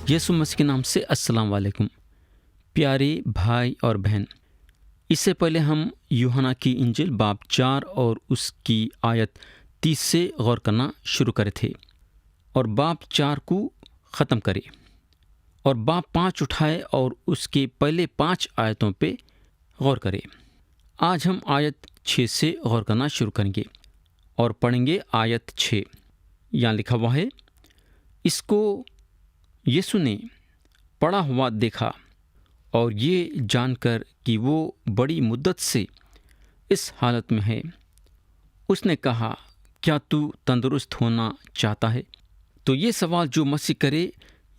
یسوع مسیح کے نام سے السلام علیکم پیارے بھائی اور بہن۔ اس سے پہلے ہم یوحنا کی انجیل باب 4 اور اس کی آیت 30 سے غور کرنا شروع کرے تھے اور باب 4 کو ختم کرے اور باب 5 اٹھائے اور اس کے پہلے 5 آیتوں پہ غور کرے۔ آج ہم آیت 6 سے غور کرنا شروع کریں گے اور پڑھیں گے آیت 6۔ یہاں لکھا ہوا ہے، اس کو یسوع نے پڑا ہوا دیکھا اور یہ جان کر کہ وہ بڑی مدت سے اس حالت میں ہے، اس نے کہا، کیا تو تندرست ہونا چاہتا ہے؟ تو یہ سوال جو مسیح کرے،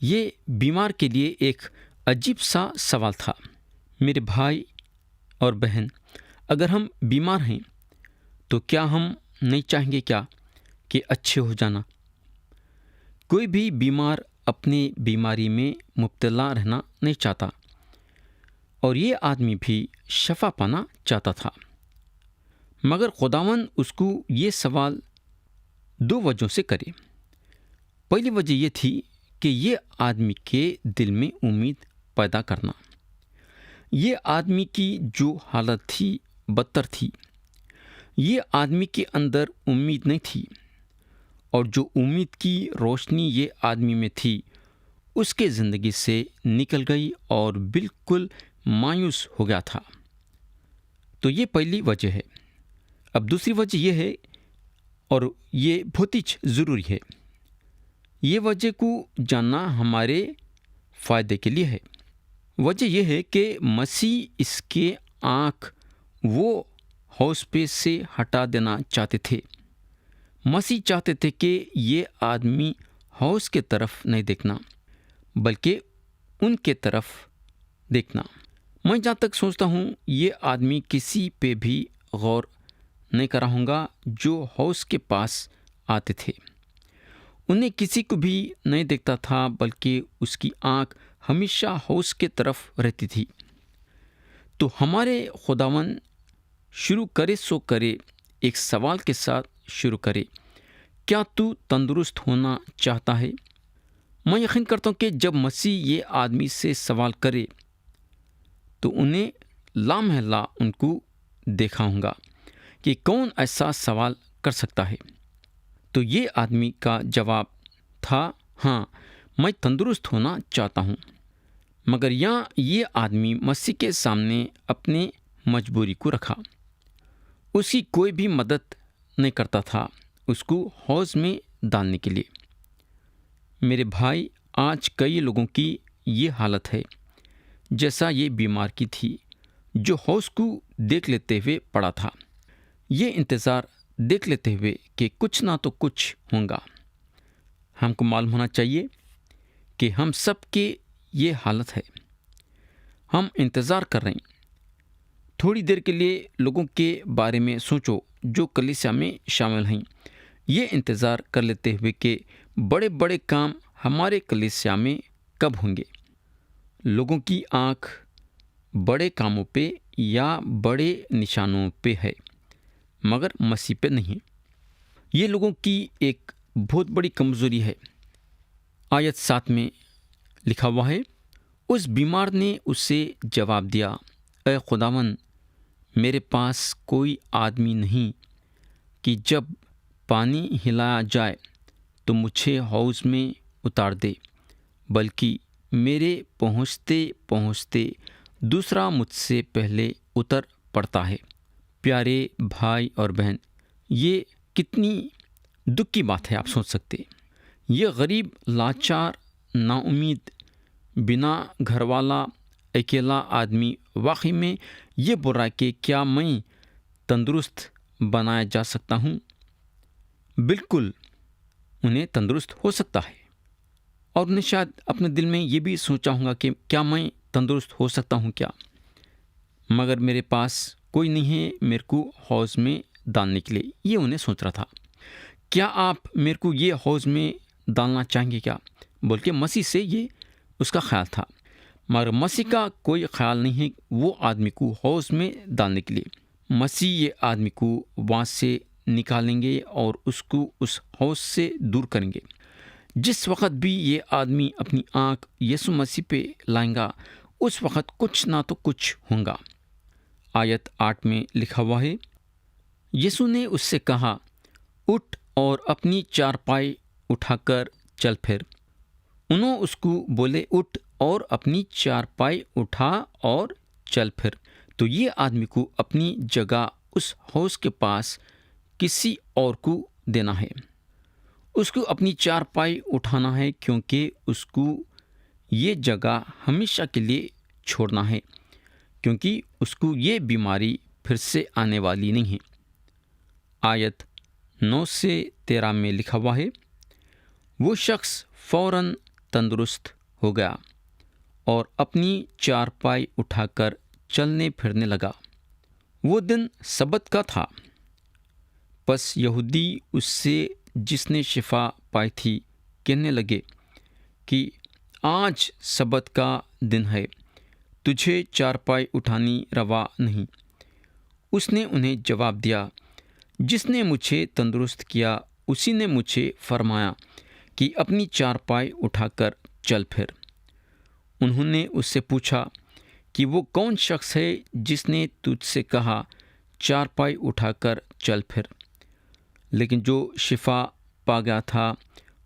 یہ بیمار کے لیے ایک عجیب سا سوال تھا۔ میرے بھائی اور بہن، اگر ہم بیمار ہیں تو کیا ہم نہیں چاہیں گے کیا کہ اچھے ہو جانا؟ کوئی بھی بیمار اپنی بیماری میں مبتلا رہنا نہیں چاہتا، اور یہ آدمی بھی شفا پانا چاہتا تھا۔ مگر خداوند اس کو یہ سوال 2 وجہوں سے کرے۔ پہلی وجہ یہ تھی کہ یہ آدمی کے دل میں امید پیدا کرنا۔ یہ آدمی کی جو حالت تھی بدتر تھی، یہ آدمی کے اندر امید نہیں تھی، اور جو امید کی روشنی یہ آدمی میں تھی اس کے زندگی سے نکل گئی اور بالکل مایوس ہو گیا تھا۔ تو یہ پہلی وجہ ہے۔ اب دوسری وجہ یہ ہے، اور یہ بہت ہی ضروری ہے، یہ وجہ کو جاننا ہمارے فائدے کے لیے ہے۔ وجہ یہ ہے کہ مسیح اس کے آنکھ وہ ہوش پہ سے ہٹا دینا چاہتے تھے۔ مسیح چاہتے تھے کہ یہ آدمی ہوش کے طرف نہیں دیکھنا بلکہ ان کے طرف دیکھنا۔ میں جہاں تک سوچتا ہوں، یہ آدمی کسی پہ بھی غور نہیں کر رہا ہوں گا جو ہوش کے پاس آتے تھے۔ انہیں کسی کو بھی نہیں دیکھتا تھا، بلکہ اس کی آنکھ ہمیشہ ہوش کے طرف رہتی تھی۔ تو ہمارے خداوند شروع کرے سو کرے ایک سوال کے ساتھ شروع کرے، کیا تو تندرست ہونا چاہتا ہے؟ میں یقین کرتا ہوں کہ جب مسیح یہ آدمی سے سوال کرے تو انہیں لامحالہ ان کو دیکھا ہوگا کہ کون ایسا سوال کر سکتا ہے۔ تو یہ آدمی کا جواب تھا، ہاں، میں تندرست ہونا چاہتا ہوں۔ مگر یہاں یہ آدمی مسیح کے سامنے اپنی مجبوری کو رکھا۔ اس کی کوئی بھی مدد نہیں کرتا تھا اس کو حوض میں ڈالنے کے لیے۔ میرے بھائی، آج کئی لوگوں کی یہ حالت ہے جیسا یہ بیمار کی تھی، جو حوض کو دیکھ لیتے ہوئے پڑا تھا، یہ انتظار دیکھ لیتے ہوئے کہ کچھ نہ تو کچھ ہوگا۔ ہم کو معلوم ہونا چاہیے کہ ہم سب کے یہ حالت ہے، ہم انتظار کر رہے ہیں۔ تھوڑی دیر کے لیے لوگوں کے بارے میں سوچو جو کلیسیا میں شامل ہیں، یہ انتظار کر لیتے ہوئے کہ بڑے بڑے کام ہمارے کلیسیا میں کب ہوں گے۔ لوگوں کی آنکھ بڑے کاموں پہ یا بڑے نشانوں پہ ہے، مگر مسیح پہ نہیں۔ یہ لوگوں کی ایک بہت بڑی کمزوری ہے۔ آیت 7 میں لکھا ہوا ہے، اس بیمار نے اس سے جواب دیا، اے خداوند، میرے پاس کوئی آدمی نہیں کہ جب پانی ہلایا جائے تو مجھے حوض میں اتار دے، بلکہ میرے پہنچتے پہنچتے دوسرا مجھ سے پہلے اتر پڑتا ہے۔ پیارے بھائی اور بہن، یہ کتنی دکھ کی بات ہے، آپ سوچ سکتے۔ یہ غریب، لاچار، نا امید، بنا گھر والا، اکیلا آدمی واقعی میں یہ بول رہا ہے کہ کیا میں تندرست بنایا جا سکتا ہوں؟ بالکل انہیں تندرست ہو سکتا ہے، اور انہیں شاید اپنے دل میں یہ بھی سوچا ہوگا کہ کیا میں تندرست ہو سکتا ہوں کیا، مگر میرے پاس کوئی نہیں ہے میرے کو حوض میں ڈالنے کے لیے۔ یہ انہیں سوچ رہا تھا، کیا آپ میرے کو یہ حوض میں ڈالنا چاہیں گے کیا؟ بلکہ مسیح سے یہ اس کا خیال تھا، مگر مسیح کا کوئی خیال نہیں ہے وہ آدمی کو حوض میں ڈالنے کے لیے۔ مسیح یہ آدمی کو وہاں سے نکالیں گے اور اس کو اس حوض سے دور کریں گے۔ جس وقت بھی یہ آدمی اپنی آنکھ یسوع مسیح پہ لائیں گا اس وقت کچھ نہ تو کچھ ہوگا۔ آیت 8 میں لکھا ہوا ہے، یسوع نے اس سے کہا، اٹھ اور اپنی چارپائی اٹھا کر چل پھر۔ انہوں اس کو بولے، اٹھ اور اپنی چارپائی اٹھا اور چل پھر۔ تو یہ آدمی کو اپنی جگہ اس حوض کے پاس کسی اور کو دینا ہے، اس کو اپنی چارپائی اٹھانا ہے، کیونکہ اس کو یہ جگہ ہمیشہ کے لیے چھوڑنا ہے، کیونکہ اس کو یہ بیماری پھر سے آنے والی نہیں ہے۔ آیت 9 سے 13 میں لکھا ہوا ہے، وہ شخص فوراً تندرست ہو گیا اور اپنی چارپائی اٹھا کر چلنے پھرنے لگا۔ وہ دن سبت کا تھا۔ پس یہودی اس سے جس نے شفا پائی تھی کہنے لگے کہ آج سبت کا دن ہے، تجھے چارپائی اٹھانی روا نہیں۔ اس نے انہیں جواب دیا، جس نے مجھے تندرست کیا اسی نے مجھے فرمایا کہ اپنی چارپائی اٹھا کر چل پھر۔ انہوں نے اس سے پوچھا کہ وہ کون شخص ہے جس نے تجھ سے کہا چارپائی اٹھا کر چل پھر؟ لیکن جو شفا پا گیا تھا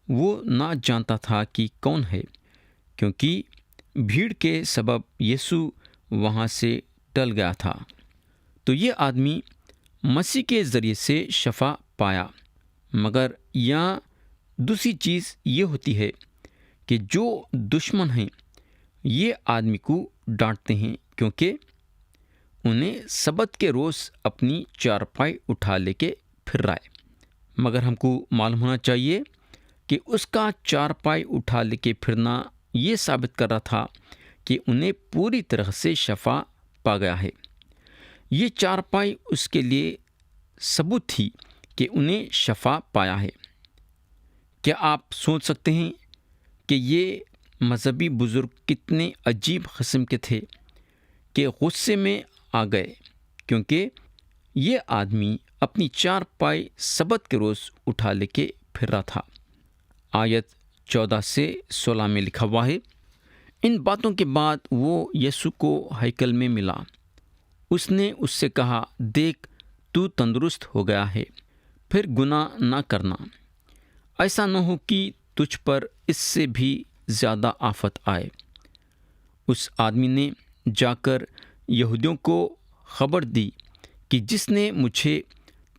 وہ نہ جانتا تھا کہ کون ہے، کیونکہ بھیڑ کے سبب یسوع وہاں سے ٹل گیا تھا۔ تو یہ آدمی مسیح کے ذریعے سے شفا پایا، مگر یہاں دوسری چیز یہ ہوتی ہے کہ جو دشمن ہیں یہ آدمی کو ڈانٹتے ہیں، کیونکہ انہیں سبت کے روز اپنی چارپائی اٹھا لے کے پھر رہا ہے۔ مگر ہم کو معلوم ہونا چاہیے کہ اس کا چارپائی اٹھا لے کے پھرنا یہ ثابت کر رہا تھا کہ انہیں پوری طرح سے شفا پا گیا ہے۔ یہ چارپائی اس کے لیے ثبوت تھی کہ انہیں شفا پایا ہے۔ کیا آپ سوچ سکتے ہیں کہ یہ مذہبی بزرگ کتنے عجیب قسم کے تھے کہ غصے میں آ گئے، کیونکہ یہ آدمی اپنی چارپائی سبت کے روز اٹھا لے کے پھر رہا تھا۔ آیت 14 سے 16 میں لکھا ہوا ہے، ان باتوں کے بعد وہ یسوع کو ہیکل میں ملا۔ اس نے اس سے کہا، دیکھ تو تندرست ہو گیا ہے، پھر گناہ نہ کرنا، ایسا نہ ہو کہ تجھ پر اس سے بھی زیادہ آفت آئے۔ اس آدمی نے جا کر یہودیوں کو خبر دی کہ جس نے مجھے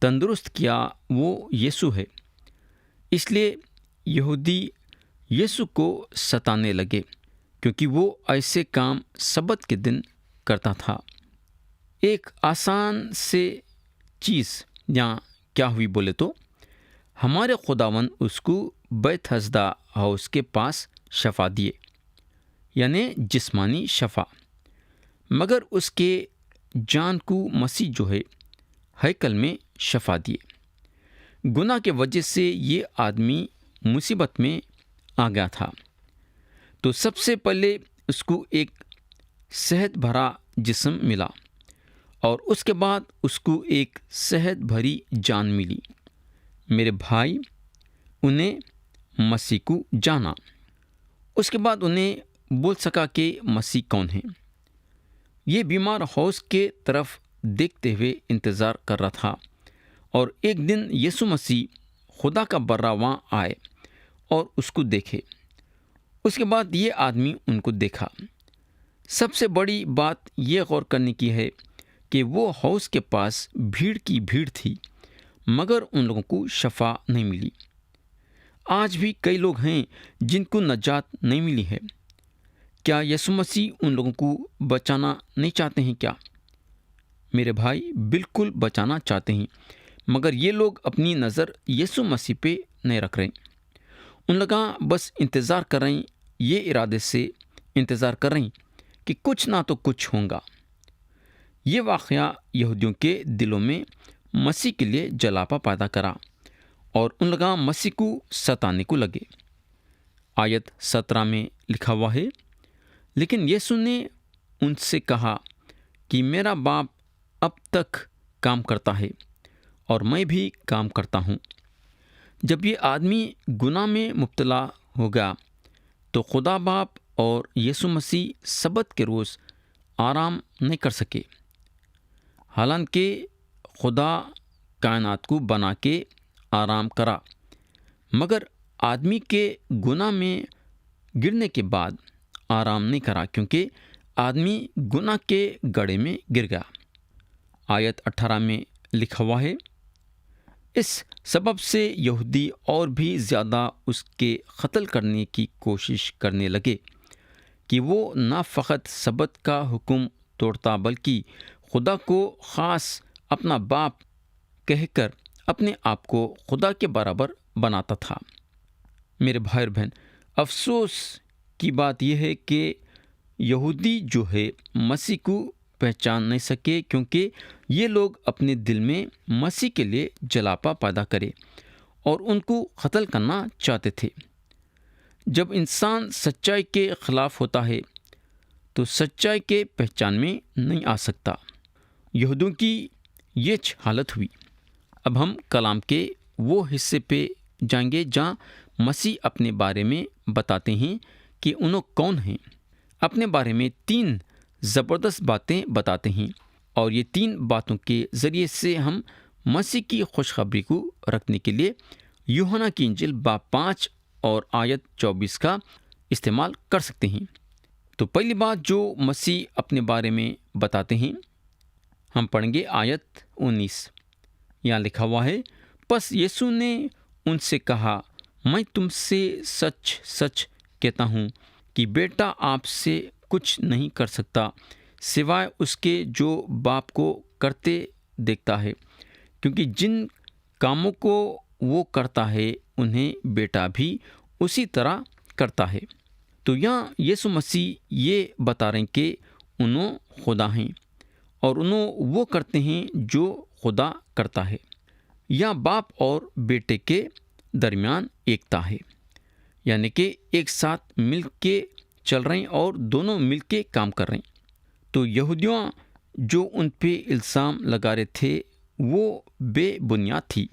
تندرست کیا وہ یسوع ہے۔ اس لیے یہودی یسوع کو ستانے لگے، کیونکہ وہ ایسے کام سبت کے دن کرتا تھا۔ ایک آسان سے چیز یہاں کیا ہوئی بولے تو ہمارے خداوند اس کو بیت حسدہ ہاؤس کے پاس شفا دیے، یعنی جسمانی شفا، مگر اس کے جان کو مسیح جو ہے ہیکل میں شفا دیے۔ گناہ کے وجہ سے یہ آدمی مصیبت میں آ گیا تھا، تو سب سے پہلے اس کو ایک صحت بھرا جسم ملا، اور اس کے بعد اس کو ایک صحت بھری جان ملی۔ میرے بھائی، انہیں مسیح کو جانا، اس کے بعد انہیں بول سکا کہ مسیح کون ہے۔ یہ بیمار حوض کے طرف دیکھتے ہوئے انتظار کر رہا تھا، اور ایک دن یسوع مسیح خدا کا برا وہاں آئے اور اس کو دیکھے۔ اس کے بعد یہ آدمی ان کو دیکھا۔ سب سے بڑی بات یہ غور کرنے کی ہے کہ وہ حوض کے پاس بھیڑ کی بھیڑ تھی، مگر ان لوگوں کو شفا نہیں ملی۔ آج بھی کئی لوگ ہیں جن کو نجات نہیں ملی ہے۔ کیا یسوع مسیح ان لوگوں کو بچانا نہیں چاہتے ہیں کیا؟ میرے بھائی، بالکل بچانا چاہتے ہیں، مگر یہ لوگ اپنی نظر یسوع مسیح پہ نہیں رکھ رہے۔ ان لوگ بس انتظار کر رہے ہیں، یہ ارادے سے انتظار کر رہے ہیں کہ کچھ نہ تو کچھ ہوگا۔ یہ واقعہ یہودیوں کے دلوں میں مسیح کے لیے جلاپا پیدا کرا، اور ان لوگ مسیح کو ستانے کو لگے۔ آیت 17 میں لکھا ہوا ہے، لیکن یسوع نے ان سے کہا کہ میرا باپ اب تک کام کرتا ہے اور میں بھی کام کرتا ہوں۔ جب یہ آدمی گناہ میں مبتلا ہوگا تو خدا باپ اور یسوع مسیح سبت کے روز آرام نہیں کر سکے، حالانکہ خدا کائنات کو بنا کے آرام کرا، مگر آدمی کے گناہ میں گرنے کے بعد آرام نہیں کرا، کیونکہ آدمی گناہ کے گڑھے میں گر گیا۔ آیت 18 میں لکھا ہوا ہے، اس سبب سے یہودی اور بھی زیادہ اس کے قتل کرنے کی کوشش کرنے لگے کہ وہ نہ فقط سبت کا حکم توڑتا بلکہ خدا کو خاص اپنا باپ کہہ کر اپنے آپ کو خدا کے برابر بناتا تھا۔ میرے بھائی اور بہن، افسوس کی بات یہ ہے کہ یہودی جو ہے مسیح کو پہچان نہیں سکے، کیونکہ یہ لوگ اپنے دل میں مسیح کے لیے جلاپا پیدا کرے اور ان کو قتل کرنا چاہتے تھے۔ جب انسان سچائی کے خلاف ہوتا ہے تو سچائی کے پہچان میں نہیں آ سکتا۔ یہودیوں کی یہ حالت ہوئی۔ اب ہم کلام کے وہ حصے پہ جائیں گے جہاں مسیح اپنے بارے میں بتاتے ہیں کہ انہوں کون ہیں۔ اپنے بارے میں 3 زبردست باتیں بتاتے ہیں، اور یہ 3 باتوں کے ذریعے سے ہم مسیح کی خوشخبری کو رکھنے کے لیے یوحنا کی انجیل باب 5 اور آیت 24 کا استعمال کر سکتے ہیں۔ تو پہلی بات جو مسیح اپنے بارے میں بتاتے ہیں، ہم پڑھیں گے آیت 19۔ یہاں لکھا ہوا ہے، پس یسوع نے ان سے کہا، میں تم سے سچ سچ کہتا ہوں کہ بیٹا آپ سے کچھ نہیں کر سکتا سوائے اس کے جو باپ کو کرتے دیکھتا ہے، کیونکہ جن کاموں کو وہ کرتا ہے انہیں بیٹا بھی اسی طرح کرتا ہے۔ تو یہاں یسوع مسیح یہ بتا رہے ہیں کہ انہوں خدا ہیں اور انہوں وہ کرتے ہیں جو خدا کرتا ہے۔ یہاں باپ اور بیٹے کے درمیان ایکتا ہے، یعنی کہ ایک ساتھ مل کے چل رہے ہیں اور دونوں مل کے کام کر رہے ہیں۔ تو یہودیوں جو ان پہ الزام لگا رہے تھے وہ بے بنیاد تھی،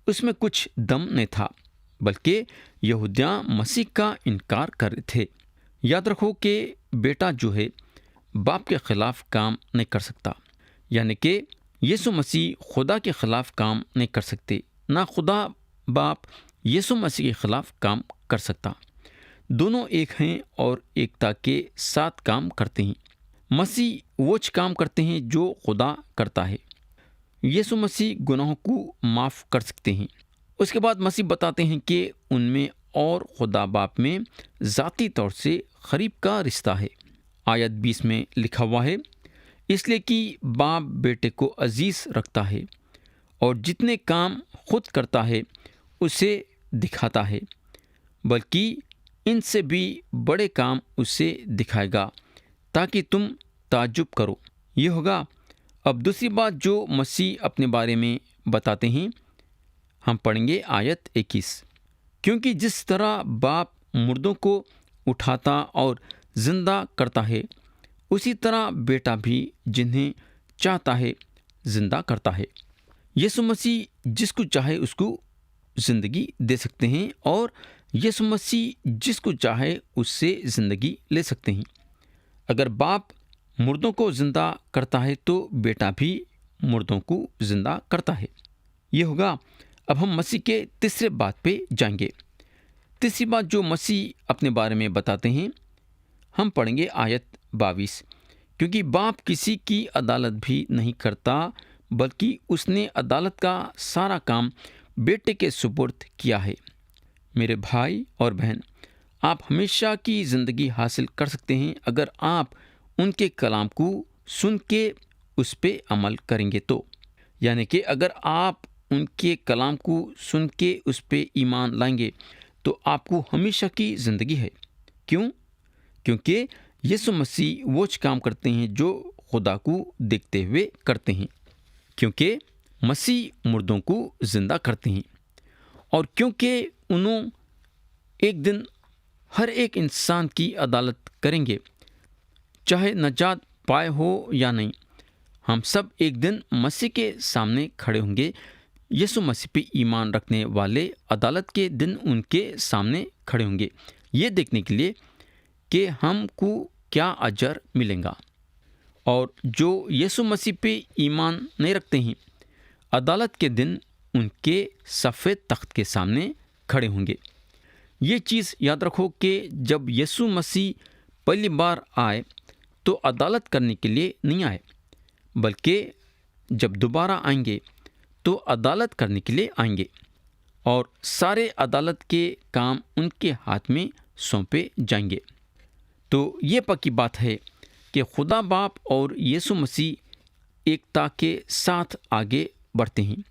اس میں کچھ دم نہیں تھا، بلکہ یہودیاں مسیح کا انکار کر رہے تھے۔ یاد رکھو کہ بیٹا جو ہے باپ کے خلاف کام نہیں کر سکتا، یعنی کہ یسوع مسیح خدا کے خلاف کام نہیں کر سکتے، نہ خدا باپ یسوع مسیح کے خلاف کام کر سکتا۔ دونوں ایک ہیں اور ایکتا کے ساتھ کام کرتے ہیں۔ مسیح وہ کام کرتے ہیں جو خدا کرتا ہے۔ یسوع مسیح گناہوں کو معاف کر سکتے ہیں۔ اس کے بعد مسیح بتاتے ہیں کہ ان میں اور خدا باپ میں ذاتی طور سے قریب کا رشتہ ہے۔ آیت 20 میں لکھا ہوا ہے، اس لیے کہ باپ بیٹے کو عزیز رکھتا ہے اور جتنے کام خود کرتا ہے اسے دکھاتا ہے، بلکہ ان سے بھی بڑے کام اسے دکھائے گا تاکہ تم تعجب کرو۔ یہ ہوگا۔ اب دوسری بات جو مسیح اپنے بارے میں بتاتے ہیں، ہم پڑھیں گے آیت 21۔ کیونکہ جس طرح باپ مردوں کو اٹھاتا اور زندہ کرتا ہے، اسی طرح بیٹا بھی جنہیں چاہتا ہے زندہ کرتا ہے۔ یسوع مسیح جس کو چاہے اس کو زندگی دے سکتے ہیں، اور یسوع مسیح جس کو چاہے اس سے زندگی لے سکتے ہیں۔ اگر باپ مردوں کو زندہ کرتا ہے تو بیٹا بھی مردوں کو زندہ کرتا ہے۔ یہ ہوگا۔ اب ہم مسیح کے تیسرے بات پہ جائیں گے۔ تیسری بات جو مسیح اپنے بارے میں بتاتے ہیں، ہم پڑھیں گے آیت 22۔ کیونکہ باپ کسی کی عدالت بھی نہیں کرتا، بلکہ اس نے عدالت کا سارا کام بیٹے کے سپرد کیا ہے۔ میرے بھائی اور بہن، آپ ہمیشہ کی زندگی حاصل کر سکتے ہیں اگر آپ ان کے کلام کو سن کے اس پہ عمل کریں گے تو، یعنی کہ اگر آپ ان کے کلام کو سن کے اس پہ ایمان لائیں گے تو آپ کو ہمیشہ کی زندگی ہے۔ کیوں؟ کیونکہ یسوع مسیح وہ کام کرتے ہیں جو خدا کو دیکھتے ہوئے کرتے ہیں، کیونکہ مسیح مردوں کو زندہ کرتے ہیں، اور کیونکہ انہوں ایک دن ہر ایک انسان کی عدالت کریں گے، چاہے نجات پائے ہو یا نہیں۔ ہم سب ایک دن مسیح کے سامنے کھڑے ہوں گے۔ یسوع مسیح پہ ایمان رکھنے والے عدالت کے دن ان کے سامنے کھڑے ہوں گے، یہ دیکھنے کے لیے کہ ہم کو کیا اجر ملے گا۔ اور جو یسوع مسیح پہ ایمان نہیں رکھتے ہیں، عدالت کے دن ان کے سفید تخت کے سامنے کھڑے ہوں گے۔ یہ چیز یاد رکھو کہ جب یسوع مسیح پہلی بار آئے تو عدالت کرنے کے لیے نہیں آئے، بلکہ جب دوبارہ آئیں گے تو عدالت کرنے کے لیے آئیں گے، اور سارے عدالت کے کام ان کے ہاتھ میں سونپے جائیں گے۔ تو یہ پکی بات ہے کہ خدا باپ اور یسوع مسیح ایکتا کے ساتھ آگے بڑھتے ہیں۔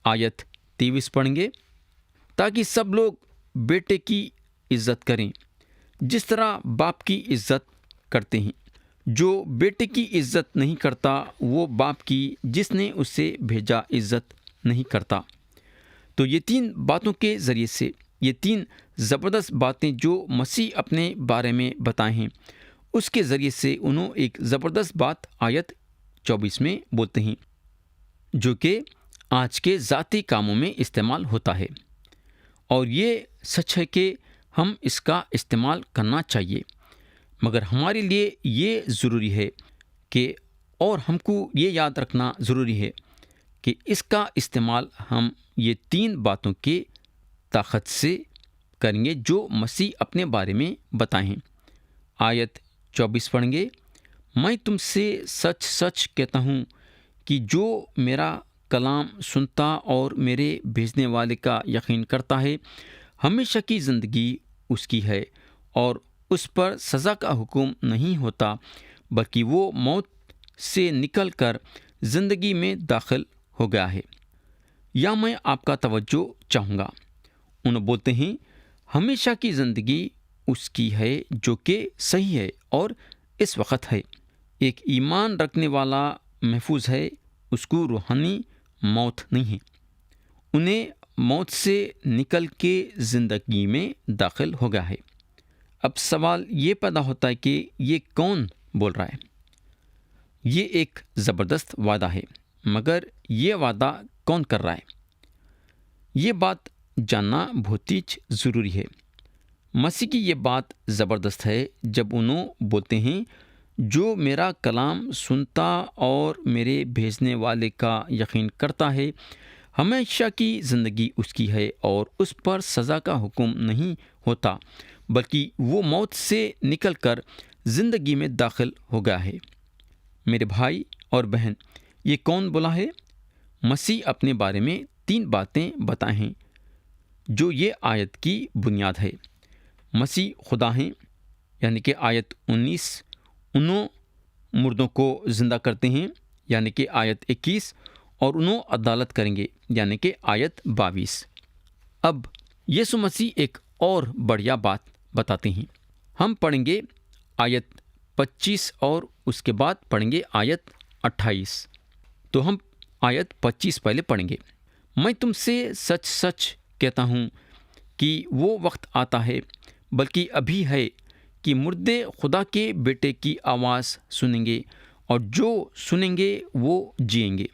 آیت 23 پڑھیں گے، تاکہ سب لوگ بیٹے کی عزت کریں جس طرح باپ کی عزت کرتے ہیں۔ جو بیٹے کی عزت نہیں کرتا وہ باپ کی جس نے اسے بھیجا عزت نہیں کرتا۔ تو یہ 3 باتوں کے ذریعے سے، یہ 3 زبردست باتیں جو مسیح اپنے بارے میں بتائے ہیں، اس کے ذریعے سے انہوں ایک زبردست بات آیت 24 میں بولتے ہیں، جو کہ آج کے ذاتی کاموں میں استعمال ہوتا ہے۔ اور یہ سچ ہے کہ ہم اس کا استعمال کرنا چاہیے، مگر ہمارے لیے یہ ضروری ہے کہ، اور ہم کو یہ یاد رکھنا ضروری ہے کہ اس کا استعمال ہم یہ 3 باتوں کے طاقت سے کریں گے جو مسیح اپنے بارے میں بتائے ہیں۔ آیت 24 پڑھیں گے، میں تم سے سچ سچ کہتا ہوں کہ جو میرا کلام سنتا اور میرے بھیجنے والے کا یقین کرتا ہے، ہمیشہ کی زندگی اس کی ہے، اور اس پر سزا کا حکم نہیں ہوتا، بلکہ وہ موت سے نکل کر زندگی میں داخل ہو گیا ہے۔ یا میں آپ کا توجہ چاہوں گا، انہوں بولتے ہیں ہمیشہ کی زندگی اس کی ہے، جو کہ صحیح ہے اور اس وقت ہے۔ ایک ایمان رکھنے والا محفوظ ہے، اس کو روحانی موت نہیں ہے، انہیں موت سے نکل کے زندگی میں داخل ہو گیا ہے۔ اب سوال یہ پیدا ہوتا ہے کہ یہ کون بول رہا ہے؟ یہ ایک زبردست وعدہ ہے، مگر یہ وعدہ کون کر رہا ہے؟ یہ بات جاننا بہت ہی ضروری ہے۔ مسیح کی یہ بات زبردست ہے جب انہوں بولتے ہیں جو میرا کلام سنتا اور میرے بھیجنے والے کا یقین کرتا ہے، ہمیشہ کی زندگی اس کی ہے، اور اس پر سزا کا حکم نہیں ہوتا، بلکہ وہ موت سے نکل کر زندگی میں داخل ہو گیا ہے۔ میرے بھائی اور بہن، یہ کون بولا ہے؟ مسیح اپنے بارے میں 3 باتیں بتائیں ہیں جو یہ آیت کی بنیاد ہے۔ مسیح خدا ہیں، یعنی کہ آیت 19، انہوں مردوں کو زندہ کرتے ہیں، یعنی کہ آیت 21، اور انہوں عدالت کریں گے، یعنی کہ آیت 22۔ اب یسوع مسیح ایک اور بڑھیا بات بتاتے ہیں۔ ہم پڑھیں گے آیت 25 اور اس کے بعد پڑھیں گے آیت 28۔ تو ہم آیت 25 پہلے پڑھیں گے۔ میں تم سے سچ سچ کہتا ہوں کہ وہ وقت آتا ہے، بلکہ ابھی ہے، کہ مردے خدا کے بیٹے کی آواز سنیں گے، اور جو سنیں گے وہ جئیں گے۔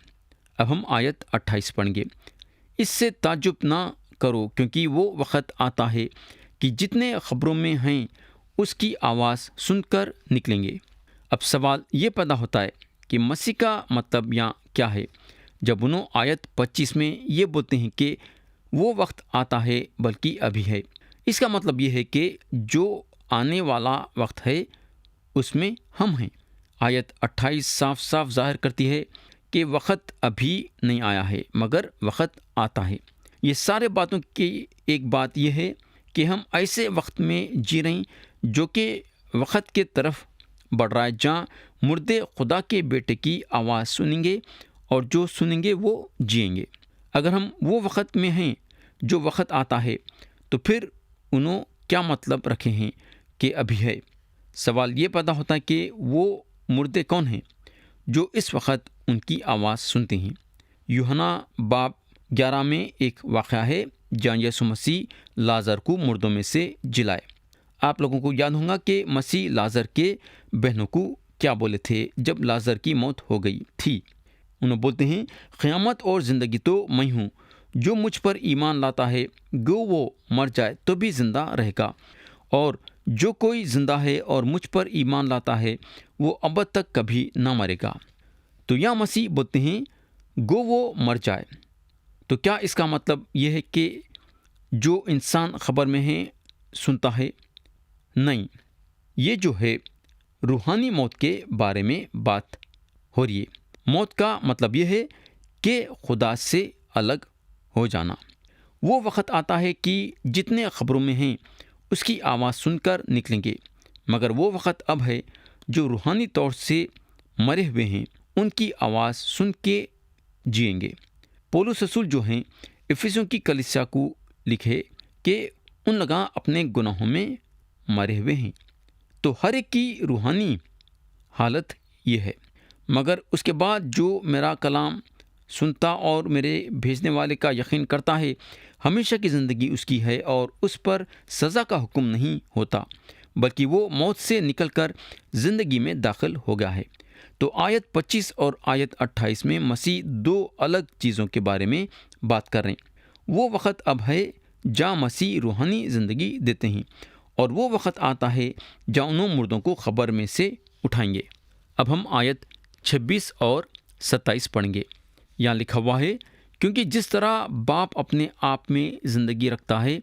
اب ہم آیت 28 پڑھیں گے۔ اس سے تعجب نہ کرو، کیونکہ وہ وقت آتا ہے کہ جتنے خبروں میں ہیں اس کی آواز سن کر نکلیں گے۔ اب سوال یہ پیدا ہوتا ہے کہ مسیح کا مطلب یہاں کیا ہے جب انہوں آیت 25 میں یہ بولتے ہیں کہ وہ وقت آتا ہے بلکہ ابھی ہے؟ اس کا مطلب یہ ہے کہ جو آنے والا وقت ہے اس میں ہم ہیں۔ آیت 28 صاف صاف ظاہر کرتی ہے کہ وقت ابھی نہیں آیا ہے، مگر وقت آتا ہے۔ یہ سارے باتوں کی ایک بات یہ ہے کہ ہم ایسے وقت میں جی رہے ہیں جو کہ وقت کے طرف بڑھ رہا ہے، جہاں مردے خدا کے بیٹے کی آواز سنیں گے، اور جو سنیں گے وہ جئیں گے۔ اگر ہم وہ وقت میں ہیں جو وقت آتا ہے، تو پھر انہوں کیا مطلب رکھے ہیں کہ ابھی ہے؟ سوال یہ پیدا ہوتا ہے کہ وہ مردے کون ہیں جو اس وقت ان کی آواز سنتے ہیں؟ یوحنا باب 11 میں ایک واقعہ ہے جہاں یسوع مسیح لازر کو مردوں میں سے جلائے۔ آپ لوگوں کو یاد ہوگا کہ مسیح لازر کے بہنوں کو کیا بولے تھے جب لازر کی موت ہو گئی تھی؟ انہوں بولتے ہیں قیامت اور زندگی تو میں ہوں، جو مجھ پر ایمان لاتا ہے گو وہ مر جائے تو بھی زندہ رہے گا، اور جو کوئی زندہ ہے اور مجھ پر ایمان لاتا ہے وہ ابد تک کبھی نہ مرے گا۔ تو یا مسیح بولتے ہیں گو وہ مر جائے، تو کیا اس کا مطلب یہ ہے کہ جو انسان خبر میں ہے سنتا ہے؟ نہیں، یہ جو ہے روحانی موت کے بارے میں بات ہو رہی ہے۔ موت کا مطلب یہ ہے کہ خدا سے الگ ہو جانا۔ وہ وقت آتا ہے کہ جتنے خبروں میں ہیں اس کی آواز سن کر نکلیں گے، مگر وہ وقت اب ہے جو روحانی طور سے مرے ہوئے ہیں ان کی آواز سن کے جئیں گے۔ پولس رسول جو ہیں افسیوں کی کلیسیا کو لکھے کہ ان لوگ اپنے گناہوں میں مرے ہوئے ہیں۔ تو ہر ایک کی روحانی حالت یہ ہے، مگر اس کے بعد جو میرا کلام سنتا اور میرے بھیجنے والے کا یقین کرتا ہے ہمیشہ کی زندگی اس کی ہے، اور اس پر سزا کا حکم نہیں ہوتا بلکہ وہ موت سے نکل کر زندگی میں داخل ہو گیا ہے۔ تو آیت 25 اور آیت 28 میں مسیح دو الگ چیزوں کے بارے میں بات کر رہے ہیں۔ وہ وقت اب ہے جہاں مسیح روحانی زندگی دیتے ہیں، اور وہ وقت آتا ہے جہاں انہوں مردوں کو خبر میں سے اٹھائیں گے۔ اب ہم آیت 26 اور 27 پڑھیں گے۔ یہاں لکھا ہوا ہے، کیونکہ جس طرح باپ اپنے آپ میں زندگی رکھتا ہے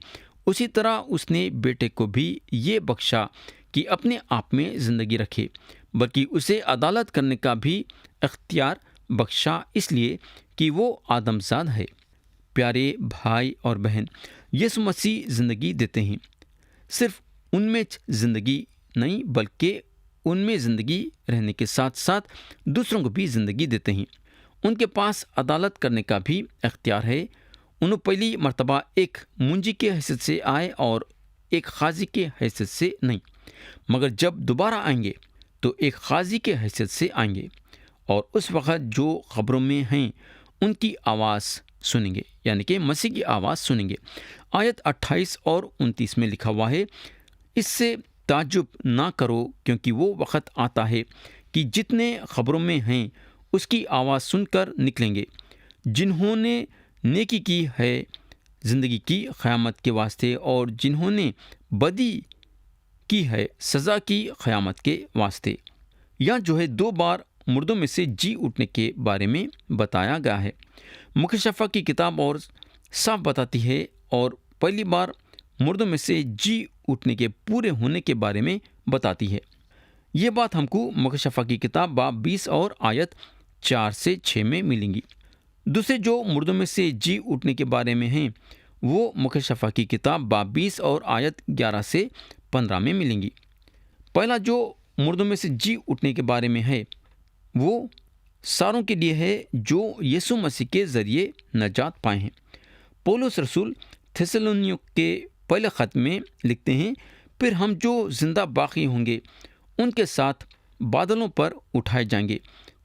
اسی طرح اس نے بیٹے کو بھی یہ بخشا کہ اپنے آپ میں زندگی رکھے، بلکہ اسے عدالت کرنے کا بھی اختیار بخشا، اس لیے کہ وہ آدم زاد ہے۔ پیارے بھائی اور بہن، یسوع مسیح زندگی دیتے ہیں، صرف ان میں زندگی نہیں بلکہ ان میں زندگی رہنے کے ساتھ ساتھ دوسروں کو بھی زندگی دیتے ہیں۔ ان کے پاس عدالت کرنے کا بھی اختیار ہے۔ انہوں پہلی مرتبہ ایک منجی کے حیثیت سے آئے اور ایک قاضی کے حیثیت سے نہیں، مگر جب دوبارہ آئیں گے تو ایک قاضی کے حیثیت سے آئیں گے، اور اس وقت جو خبروں میں ہیں ان کی آواز سنیں گے، یعنی کہ مسیح کی آواز سنیں گے۔ آیت 28 اور 29 میں لکھا ہوا ہے، اس سے تعجب نہ کرو، کیونکہ وہ وقت آتا ہے کہ جتنے خبروں میں ہیں اس کی آواز سن کر نکلیں گے، جنہوں نے نیکی کی ہے زندگی کی قیامت کے واسطے، اور جنہوں نے بدی کی ہے سزا کی قیامت کے واسطے۔ یہاں جو ہے دو بار مردوں میں سے جی اٹھنے کے بارے میں بتایا گیا ہے۔ مکاشفہ کی کتاب اور صاف بتاتی ہے، اور پہلی بار مردوں میں سے جی اٹھنے کے پورے ہونے کے بارے میں بتاتی ہے۔ یہ بات ہم کو مکاشفہ کی کتاب باب 20 اور آیت 4 سے 6 میں ملیں گی۔ دوسرے جو مردوں میں سے جی اٹھنے کے بارے میں ہیں وہ مکاشفہ کی کتاب باب 20 اور آیت 11 سے 15 میں ملیں گی۔ پہلا جو مردوں میں سے جی اٹھنے کے بارے میں ہے وہ ساروں کے لیے ہے جو یسوع مسیح کے ذریعے نجات پائے ہیں۔ پولس رسول تھیسالونیوں کے پہلے خط میں لکھتے ہیں، پھر ہم جو زندہ باقی ہوں گے ان کے ساتھ بادلوں پر اٹھائے جائیں گے،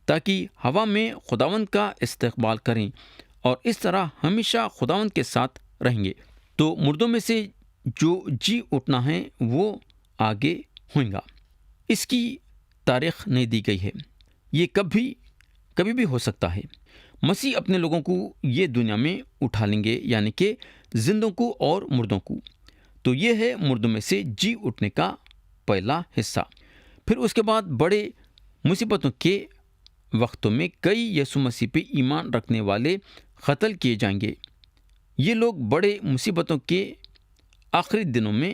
تاکہ ہوا میں خداوند کا استقبال کریں، اور اس طرح ہمیشہ خداوند کے ساتھ رہیں گے۔ تو مردوں میں سے جو جی اٹھنا ہے وہ آگے ہوئے گا۔ اس کی تاریخ نہیں دی گئی ہے، یہ کبھی بھی ہو سکتا ہے۔ مسیح اپنے لوگوں کو یہ دنیا میں اٹھا لیں گے، یعنی کہ زندوں کو اور مردوں کو۔ تو یہ ہے مردوں میں سے جی اٹھنے کا پہلا حصہ۔ پھر اس کے بعد بڑے مصیبتوں کے وقتوں میں کئی یسوع مسیح پہ ایمان رکھنے والے قتل کیے جائیں گے۔ یہ لوگ بڑے مصیبتوں کے آخری دنوں میں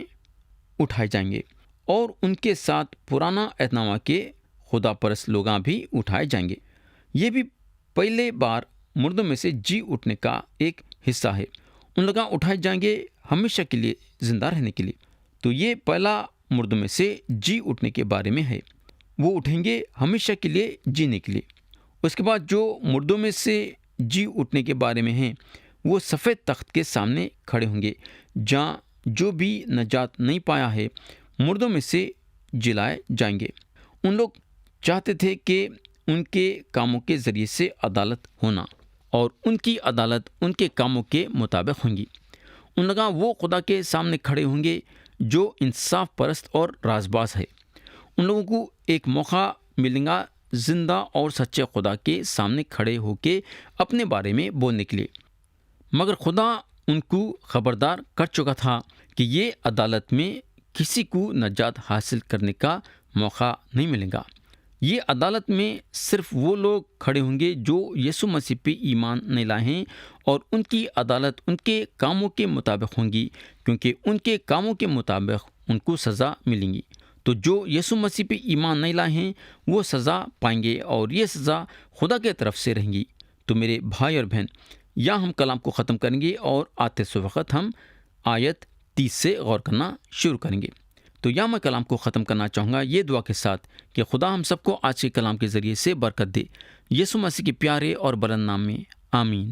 اٹھائے جائیں گے، اور ان کے ساتھ پرانا عہد نامہ کے خدا پرست لوگاں بھی اٹھائے جائیں گے۔ یہ بھی پہلے بار مردوں میں سے جی اٹھنے کا ایک حصہ ہے۔ ان لوگاں اٹھائے جائیں گے ہمیشہ کے لیے زندہ رہنے کے لیے۔ تو یہ پہلا مردوں میں سے جی اٹھنے کے بارے میں ہے، وہ اٹھیں گے ہمیشہ کے لیے جینے کے لیے۔ اس کے بعد جو مردوں میں سے جی اٹھنے کے بارے میں ہیں وہ سفید تخت کے سامنے کھڑے ہوں گے، جہاں جو بھی نجات نہیں پایا ہے مردوں میں سے جلائے جائیں گے۔ ان لوگ چاہتے تھے کہ ان کے کاموں کے ذریعے سے عدالت ہونا، اور ان کی عدالت ان کے کاموں کے مطابق ہوں گی۔ ان لوگاں وہ خدا کے سامنے کھڑے ہوں گے جو انصاف پرست اور رازباز ہے۔ ان لوگوں کو ایک موقع ملے گا زندہ اور سچے خدا کے سامنے کھڑے ہو کے اپنے بارے میں بولنے کے لیے۔ مگر خدا ان کو خبردار کر چکا تھا کہ یہ عدالت میں کسی کو نجات حاصل کرنے کا موقع نہیں ملے گا۔ یہ عدالت میں صرف وہ لوگ کھڑے ہوں گے جو یسوع مسیح پہ ایمان نہیں لائے ہیں، اور ان کی عدالت ان کے کاموں کے مطابق ہوں گی، کیونکہ ان کے کاموں کے مطابق ان کو سزا ملیں گی۔ تو جو یسوع مسیح پہ ایمان نہیں لائے ہیں وہ سزا پائیں گے، اور یہ سزا خدا کے طرف سے رہیں گی۔ تو میرے بھائی اور بہن، یہاں ہم کلام کو ختم کریں گے اور آتے سے وقت ہم آیت 30 سے غور کرنا شروع کریں گے۔ تو یہاں میں کلام کو ختم کرنا چاہوں گا یہ دعا کے ساتھ کہ خدا ہم سب کو آج کے کلام کے ذریعے سے برکت دے، یسوع مسیح کے پیارے اور بلند نام میں آمین۔